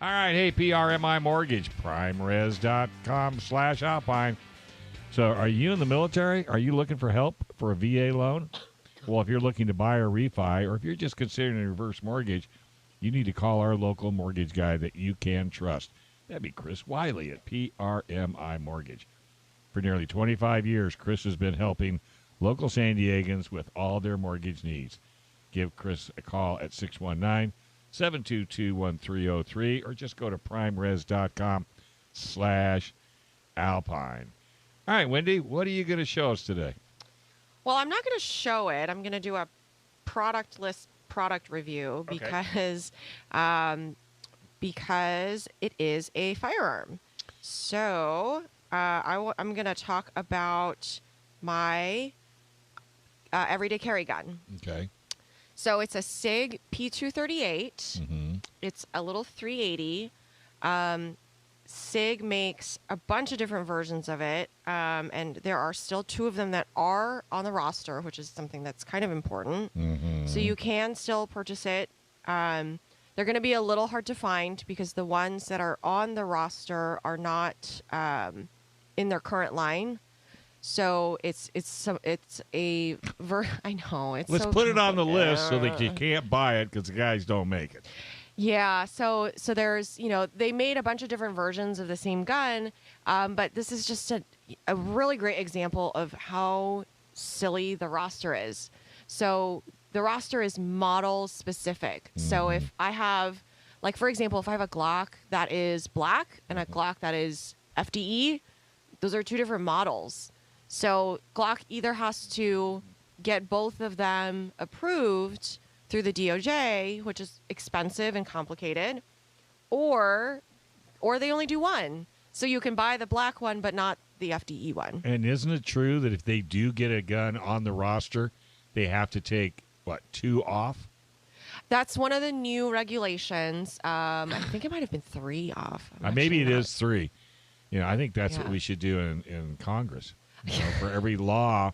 All right, hey, PRMI Mortgage, primeres.com/Alpine. So are you in the military? Are you looking for help for a VA loan? Well, if you're looking to buy or refi, or if you're just considering a reverse mortgage, you need to call our local mortgage guy that you can trust. That'd be Chris Wiley at PRMI Mortgage. For nearly 25 years, Chris has been helping local San Diegans with all their mortgage needs. Give Chris a call at 619-722-1303 or just go to primeres.com/Alpine. All right, Wendy, what are you going to show us today? Well, I'm not going to show it. I'm going to do a product list product review because it is a firearm. So I'm going to talk about my everyday carry gun. Okay. So it's a SIG P238. Mm-hmm. It's a little 380. SIG makes a bunch of different versions of it, and there are still 2 of them that are on the roster, which is something that's kind of important. Mm-hmm. So you can still purchase it. They're going to be a little hard to find because the ones that are on the roster are not in their current line. So I know it's. Let's put it on the list so that you can't buy it because the guys don't make it. Yeah, so there's, they made a bunch of different versions of the same gun, but this is just a really great example of how silly the roster is. So the roster is model specific. Mm-hmm. So if I have, like, for example, if I have a Glock that is black and a Glock that is FDE, those are 2 different models. So Glock either has to get both of them approved through the DOJ, which is expensive and complicated, or they only do one. So you can buy the black one, but not the FDE one. And isn't it true that if they do get a gun on the roster, they have to take, 2 off? That's one of the new regulations. I think it might have been 3 off. Maybe it is 3. I think that's what we should do in Congress. For every law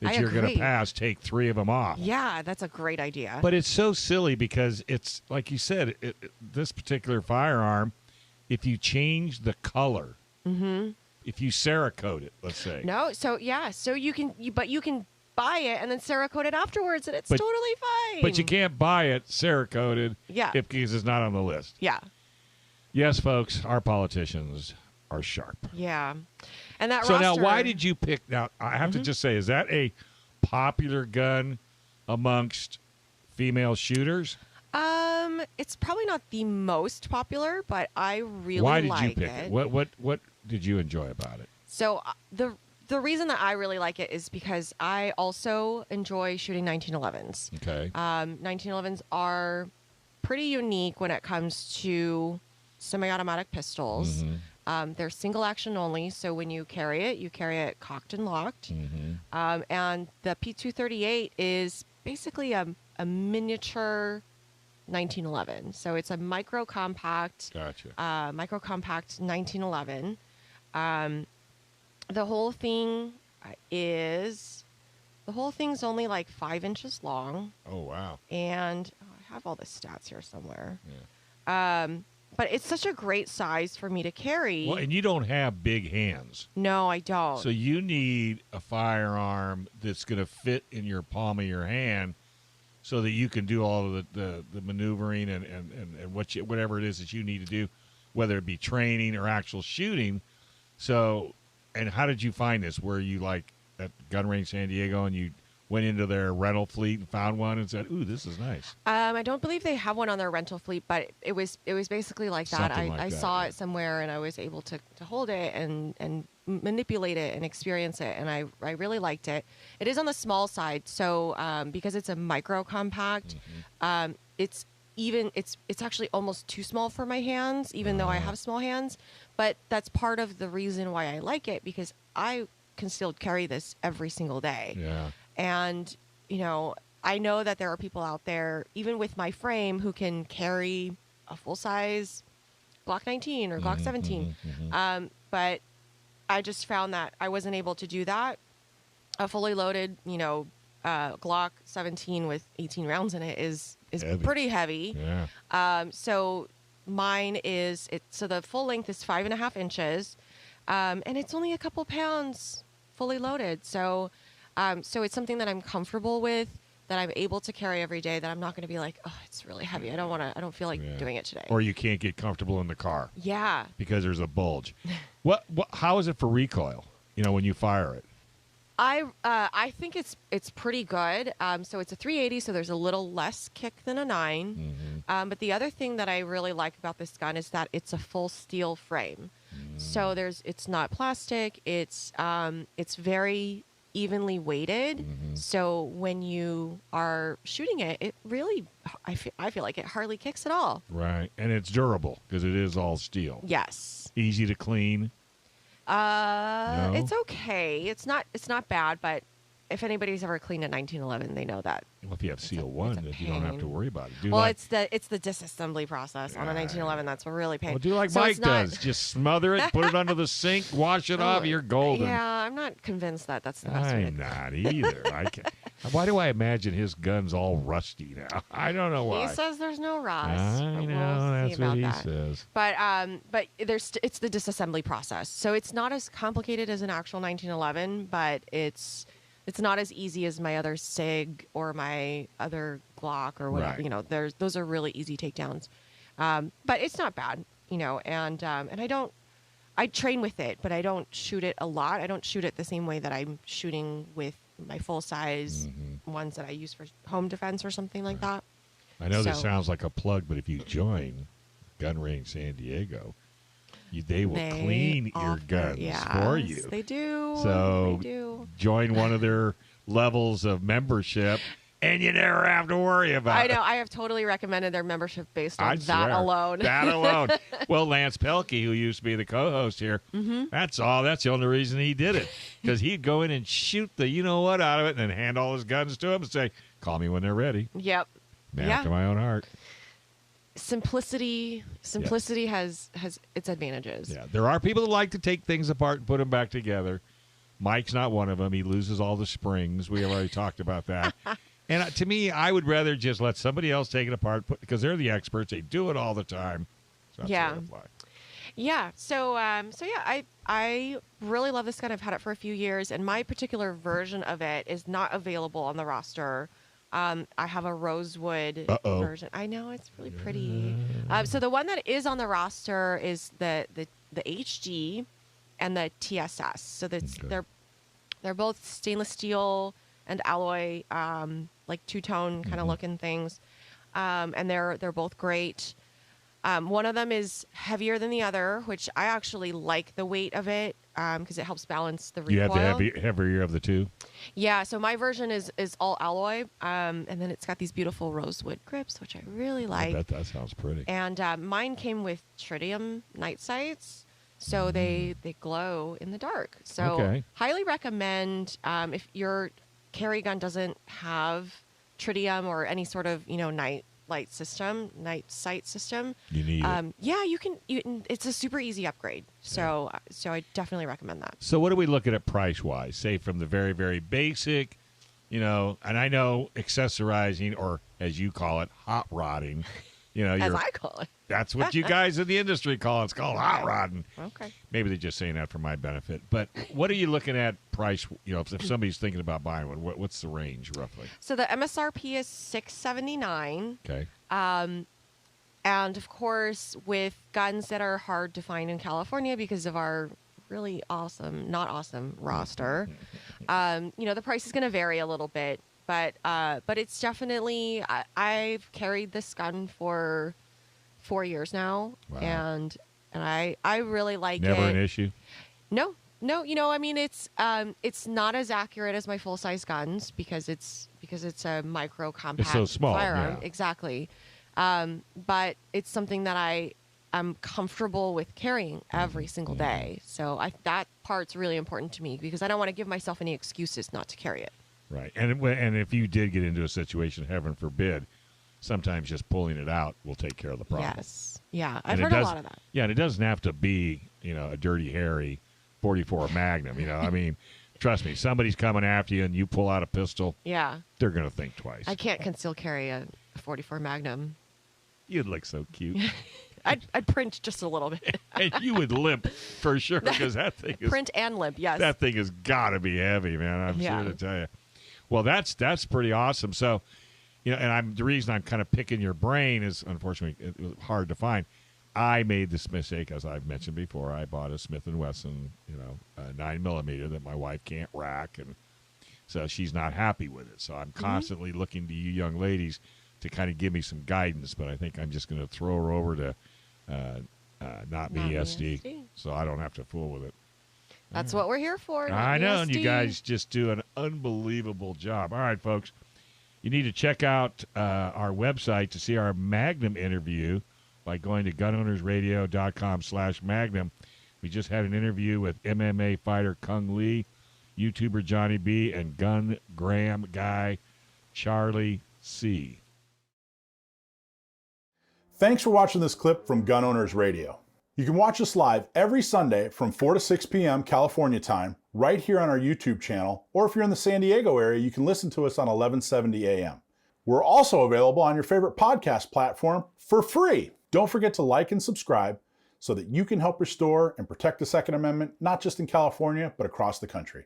that you're going to pass, take 3 of them off. Yeah, that's a great idea. But it's so silly because it's, like you said, this particular firearm, if you change the color, if you Cerakote it, let's say. No, so you can buy it and then Cerakote it afterwards, and it's totally fine. But you can't buy it Cerakoted because it's not on the list. Yeah. Yes, folks, our politicians are sharp. Yeah. And that so now, why did you pick? Now, I have to just say, is that a popular gun amongst female shooters? It's probably not the most popular, but I really like it. Why did you pick it? What did you enjoy about it? So the reason that I really like it is because I also enjoy shooting 1911s. Okay. 1911s are pretty unique when it comes to semi-automatic pistols. Mm-hmm. They're single action only, so when you carry it cocked and locked. Mm-hmm. And the P238 is basically a miniature 1911. So it's a micro compact. Gotcha. Micro compact 1911. The whole thing's only like 5 inches long. Oh wow! And I have all the stats here somewhere. Yeah. But it's such a great size for me to carry. Well, and you don't have big hands. No, I don't. So you need a firearm that's going to fit in your palm of your hand so that you can do all of the maneuvering and whatever it is that you need to do, whether it be training or actual shooting. So, and how did you find this? Were you like at Gun Range San Diego and you went into their rental fleet and found one and said, "Ooh, this is nice"? I don't believe they have one on their rental fleet, but it was basically like that. I saw it somewhere and I was able to hold it and manipulate it and experience it, and I really liked it. It is on the small side, so because it's a micro compact, it's actually almost too small for my hands, even though I have small hands. But that's part of the reason why I like it, because I can still carry this every single day. Yeah. And, I know that there are people out there, even with my frame, who can carry a full-size Glock 19 or Glock 17. But I just found that I wasn't able to do that. A fully loaded, Glock 17 with 18 rounds in it is heavy. pretty heavy. Yeah. So mine is so the full length is 5.5 inches, and it's only a couple pounds fully loaded. So, so it's something that I'm comfortable with, that I'm able to carry every day. That I'm not going to be like, oh, it's really heavy. I don't feel like doing it today. Or you can't get comfortable in the car. Yeah. Because there's a bulge. How is it for recoil? When you fire it. I think it's pretty good. So it's a 380, so there's a little less kick than a 9. Mm-hmm. But the other thing that I really like about this gun is that it's a full steel frame. So it's not plastic. It's very evenly weighted. Mm-hmm. So when you are shooting it, it really, I feel like it hardly kicks at all. Right, and it's durable because it is all steel. Yes. Easy to clean. No? It's okay. It's not bad, but if anybody's ever cleaned a 1911, they know that. Well, if you have Seal 1, then you don't have to worry about it. It's the disassembly process on a 1911 that's really painful. Well, do like Mike does. Just smother it, put it under the sink, wash it off, you're golden. Yeah, I'm not convinced that that's the best way. I'm not either. Why do I imagine his gun's all rusty now? I don't know why. He says there's no rust. I know, that's what he says. But it's the disassembly process. So it's not as complicated as an actual 1911, but it's not as easy as my other SIG or my other Glock or whatever. Right. Those are really easy takedowns. But it's not bad, and I train with it, but I don't shoot it a lot. I don't shoot it the same way that I'm shooting with my full size ones that I use for home defense or something like that. I know this sounds like a plug, but if you join Gun Range San Diego, they will clean your guns for you. They do. So they do. Join one of their levels of membership, and you never have to worry about it. I know. I have totally recommended their membership based on that alone. That alone. Well, Lance Pelkey, who used to be the co-host here, that's all. That's the only reason he did it, because he'd go in and shoot the you-know-what out of it and then hand all his guns to him and say, call me when they're ready. Yep. Man after my own heart. Simplicity has its advantages. Yeah, there are people that like to take things apart and put them back together. Mike's not one of them. He loses all the springs. We already talked about that. And to me, I would rather just let somebody else take it apart because they're the experts. They do it all the time. So that's yeah. where I fly. Yeah. So I really love this gun. I've had it for a few years, and my particular version of it is not available on the roster. I have a rosewood version. I know, it's really pretty. So the one that is on the roster is the HG and the TSS. So that's they're both stainless steel and alloy, like two-tone kind of looking things, and they're both great. One of them is heavier than the other, which I actually like the weight of it because it helps balance the recoil. You have the heavier of the two? Yeah, so my version is all alloy, and then it's got these beautiful rosewood grips, which I really like. I bet that sounds pretty. And mine came with tritium night sights, so they glow in the dark. So highly recommend if your carry gun doesn't have tritium or any sort of night sight system. You need it. Yeah, you can. It's a super easy upgrade. So I definitely recommend that. So what are we looking at price-wise? Say from the very, very basic, and I know accessorizing, or as you call it, hot rodding. As I call it. That's what you guys in the industry call it. It's called hot rodding. Okay. Maybe they're just saying that for my benefit. But what are you looking at price? If somebody's thinking about buying one, what's the range roughly? So the MSRP is $679. Okay. And of course, with guns that are hard to find in California because of our really not awesome roster, the price is going to vary a little bit. But it's definitely, I've carried this gun for 4 years now. Wow. And I really like it. Never an issue? No. It's not as accurate as my full size guns because it's a micro compact it's so small, firearm. Yeah. Exactly. But it's something that I'm comfortable with carrying every single day. So that part's really important to me because I don't want to give myself any excuses not to carry it. Right. And if you did get into a situation, heaven forbid, sometimes just pulling it out will take care of the problem. Yes. Yeah. I've heard a lot of that. Yeah, and it doesn't have to be, a Dirty Harry 44 Magnum. I mean, trust me, somebody's coming after you and you pull out a pistol. Yeah. They're going to think twice. I can't conceal carry a 44 Magnum. You'd look so cute. I'd print just a little bit. And you would limp for sure because that thing is Print and limp, yes. that thing has got to be heavy, man. I'm sure to tell you. Well, that's pretty awesome. So, and the reason I'm kind of picking your brain is, unfortunately, it was hard to find. I made this mistake, as I've mentioned before. I bought a Smith & Wesson, 9mm that my wife can't rack, and so she's not happy with it. So I'm constantly looking to you young ladies to kind of give me some guidance, but I think I'm just going to throw her over to Not Me SD, so I don't have to fool with it. That's what we're here for. I know, and you guys just do an unbelievable job. All right, folks, you need to check out our website to see our Magnum interview by going to gunownersradio.com/Magnum. We just had an interview with MMA fighter Kung Lee, YouTuber Johnny B, and gun Graham guy Charlie C. Thanks for watching this clip from Gun Owners Radio. You can watch us live every Sunday from 4 to 6 p.m. California time, right here on our YouTube channel, or if you're in the San Diego area, you can listen to us on 1170 a.m. We're also available on your favorite podcast platform for free. Don't forget to like and subscribe so that you can help restore and protect the Second Amendment, not just in California, but across the country.